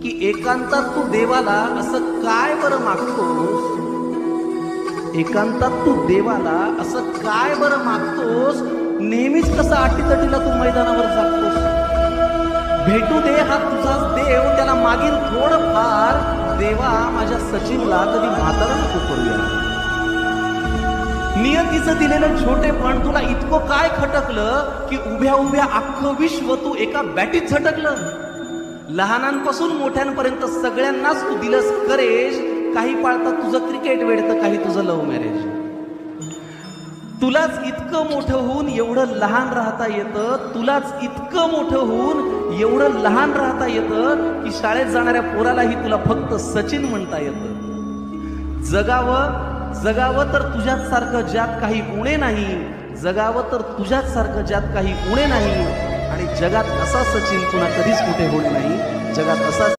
की एकांतात तू देवाला असं काय बरं मागतोस? एकांतात तू देवाला असं काय बरं मागतोस? नेहमीच कसं अटीतटीला तू मैदानावर जातोस? भेटू दे हा तुझाच देव, त्याला मागील थोडंफार. देवा माझ्या सचिनला कधी म्हातारा नको करूया. नियतीचं दिलेलं छोटेपण तुला इतकं काय खटकलं की उभ्या उभ्या अख्खं विश्व तू एका बॅटीत झटकलं. लहानांपासून मोठ्यांपर्यंत सगळ्यांनाच तू दिलंस करेज. काही पाळतात तुझं क्रिकेट वेडतं, काही तुझं लव्ह मॅरेज. तुलाच इतकं मोठं होऊन एवढं लहान राहता येतं. तुलाच इतकं मोठं होऊन एवढं लहान राहता येतं की शाळेत जाणाऱ्या पोरालाही तुला फक्त सचिन म्हणता येतं. जगावं तर तुझ्याच सारखं ज्यात काही उणे नाही. जगावं तर तुझ्याच सारखं ज्यात काही उणे नाही. आणि जगात असा सचिन पुन्हा कधीच कुठे होत नाही. जगात असा